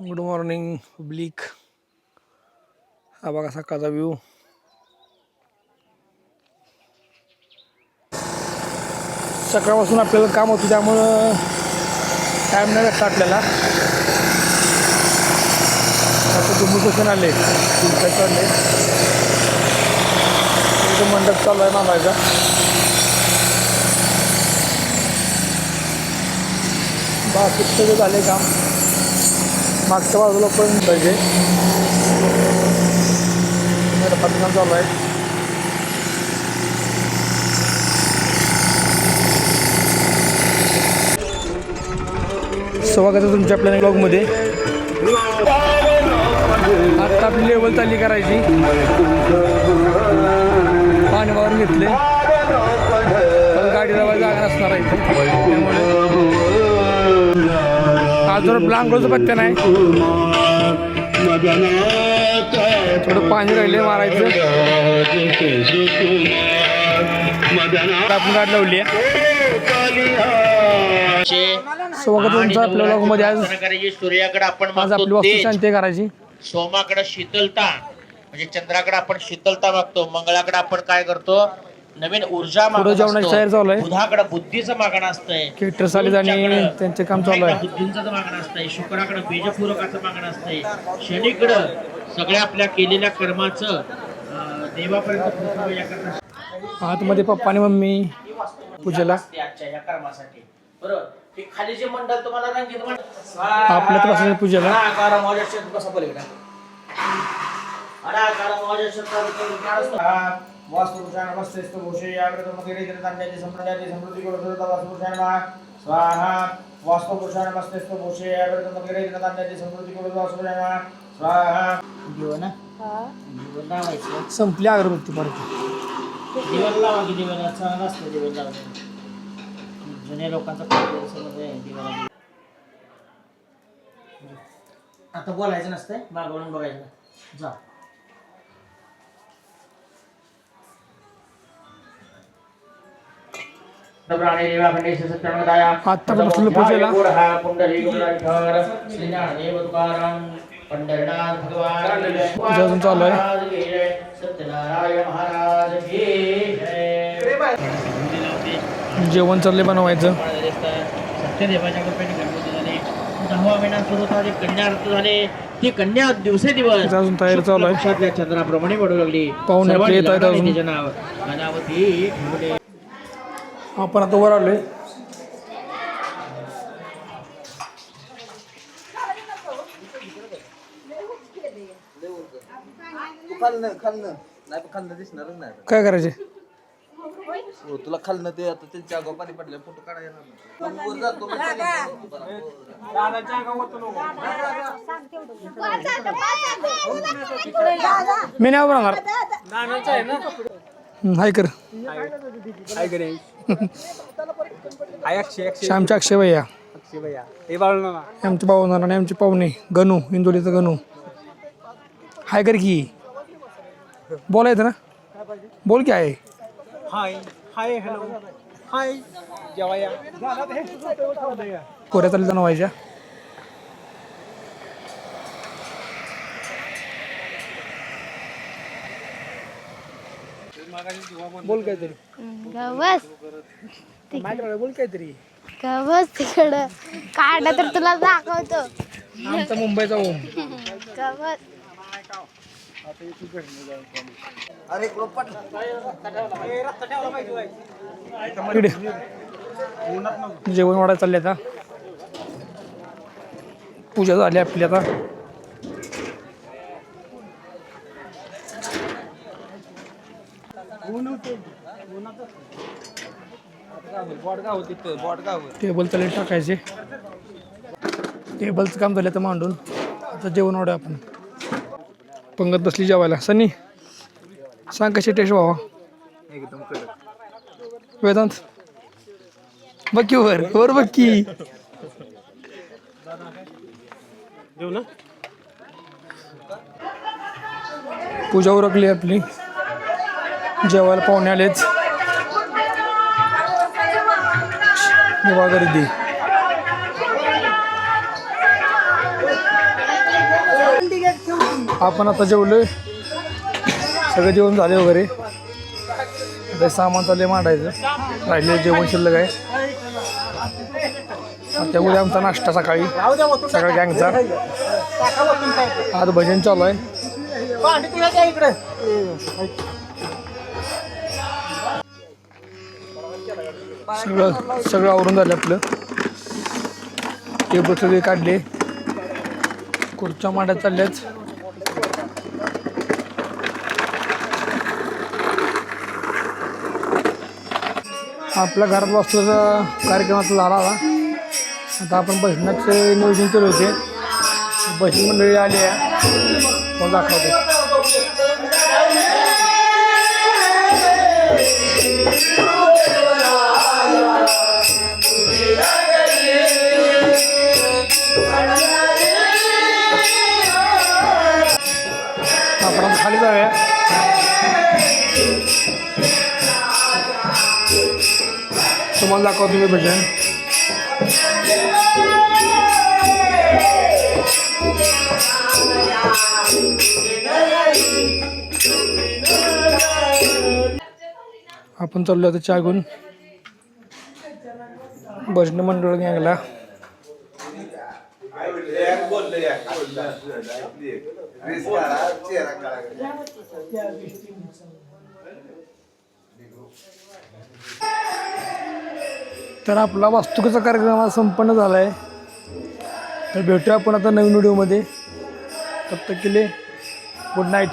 Good morning public. हा बघा सकाळचा व्ह्यू. सकाळपासून आपल्याला काम होतं त्यामुळं टाईम नाही भेटला आपल्याला. आता जम्मूपासून आले चालले मंडप चालू आहे मामायचा. बाकी सगळे झाले काम. मागच्या बाजूला पण पाहिजे मंडपाचं काम चालू आहे. स्वागत आहे तुमच्या आपल्या ब्लॉगमध्ये. आता आपली लेवल चालली करायची. पाणी वाहून घेतले. गाडी लावायला जागा नसणार आहे त्यामुळे आज जरा ब्लांकोचं पत्त्या नाही. थोडं पाणी राहिले मारायचं. आपण गाडी लावली आहे. स्वागत तुमचं आपल्या ब्लॉगमध्ये. आज सूर्याकडे आपण आज आपली वास्तू शांती करायची. सोमाकडे शीतलता म्हणजे चंद्राकडे आपण शीतलता मागतो. मंगळाकडे आपण काय करतो, नवीन ऊर्जा मागतो. तयार चालू आहे. बुधाकडे बुद्धीचं मागणं असतंय. केटर्स आले आणि त्यांचे काम चालू आहे. बुद्धीचं मागणं असतंय. शुक्राकडे बीजपूरकाचं मागणं असतंय. शनीकडं सगळ्या आपल्या केलेल्या कर्माचं देवापर्यंत आतमध्ये पप्पा आणि मम्मी पूजेला. या कर्मासाठी बरोबर. ते खाली जे मंडळ तुम्हाला रंगीत आपल्या त्रासाच्या पूजेला. वास्तुपुरुषाय नमस्तेस्तु भूषे याग्रतमगिरे जलतांजाति संप्रजाति समृद्धि गुरुदत्त वास्तुपुरुषाय नमः स्वाहा. वास्तुपुरुषाय नमस्तेस्तु भूषे याग्रतमगिरे जलतांजाति समृद्धि गुरुदत्त वास्तुपुरुषाय नमः स्वाहा. जीवन जीवन लावायचं. संपली अगरबत्ती परत. जीवन लावा की जीवनाचा नसतं. जीवन लावलं जुन्या लोकांचा दिवाला. आता बोलायचं नसतंय, मागवून बघायचं. जा आता बसलो पूजेला. अजून चालू आहे. जेवण चालले बनवायचं. सत्यदेवाच्या कृपेने गणपती झाले. 10वा महिना सुरू होता. कन्या ऋतू झाले. ती कन्या दिवसेदिवस अजून तयारी चालू आहे. चंद्राप्रमाणे वाढू लागली. पाहुणे आपले येत आहेत अजून. अनावती आपण आता वर आलोय. काय करायचे. तुला खाल्लं ते आता त्यांच्या आगाव पाणी पडलं. फोटो काढायला मी नाही राहणार. हाय कर. श्यामच्या अक्षय भैया. आमचे भाऊ आणि आमचे पाहुणे गणू. इंदोलीचं गणू. हाय कर की. बोलायचं ना. बोल की आहे. हाय हाय हॅलो हाय जेवाया कोऱ्या चालल्या बनवायच्या. बोल काहीतरी. माझ्याकडे बोल काहीतरी. बस तिकडं काढ तर तुला दाखवतो. आमचा मुंबईचा ओम. अरे जेवण वाढायला चालले. आता पूजा झाली आपली. आता टेबल चालेल टाकायचे. टेबलचं काम झालं तर मांडून. आता जेवण वाढू आपण. पंगत बसली जेवायला. सनी सांग कशी टेस्ट व्हावा. एकदम वेदांत बघ की वर वर बघ की. पूजा उरकली आपली. जेवायला पाहुणे आलेच. जेव्हा गर्दी. थंडी घ्या ठेवून. आपण आता जेवलोय, सगळं जेवण झाले वगैरे. आता सामान चालले मांडायचं, राहिलेलं जेवण शिल्लक आहे. त्यामुळे आमचा नाश्ता सकाळी राहू द्या वतून सगळ्या गँगचा. टाका वतून काय. आज भजन चालू आहे. भांडी तुझ्या त्या इकडे. सगळं आवरून झालं आपलं. टेबल सगळे काढले, खुर्च्या मांड्या चालल्याच. आपल्या घरात वास्तूचा कार्यक्रम आता झाला होता. आता आपण भजनाचं नियोजन केलं होते. भजन मंडळी आली आहे, मग दाखवतो. आपण खाली जाऊया. तुम्हाला दाखवतो मी भजन. आपण चाललो आता चहा घेऊन भजन मंडळ गँगला. तर आपला वास्तुकीचा कार्यक्रम आज संपन्न झाला आहे. तर भेटूया आपण आता नवीन व्हिडिओमध्ये. तब तक के लिए गुड नाईट.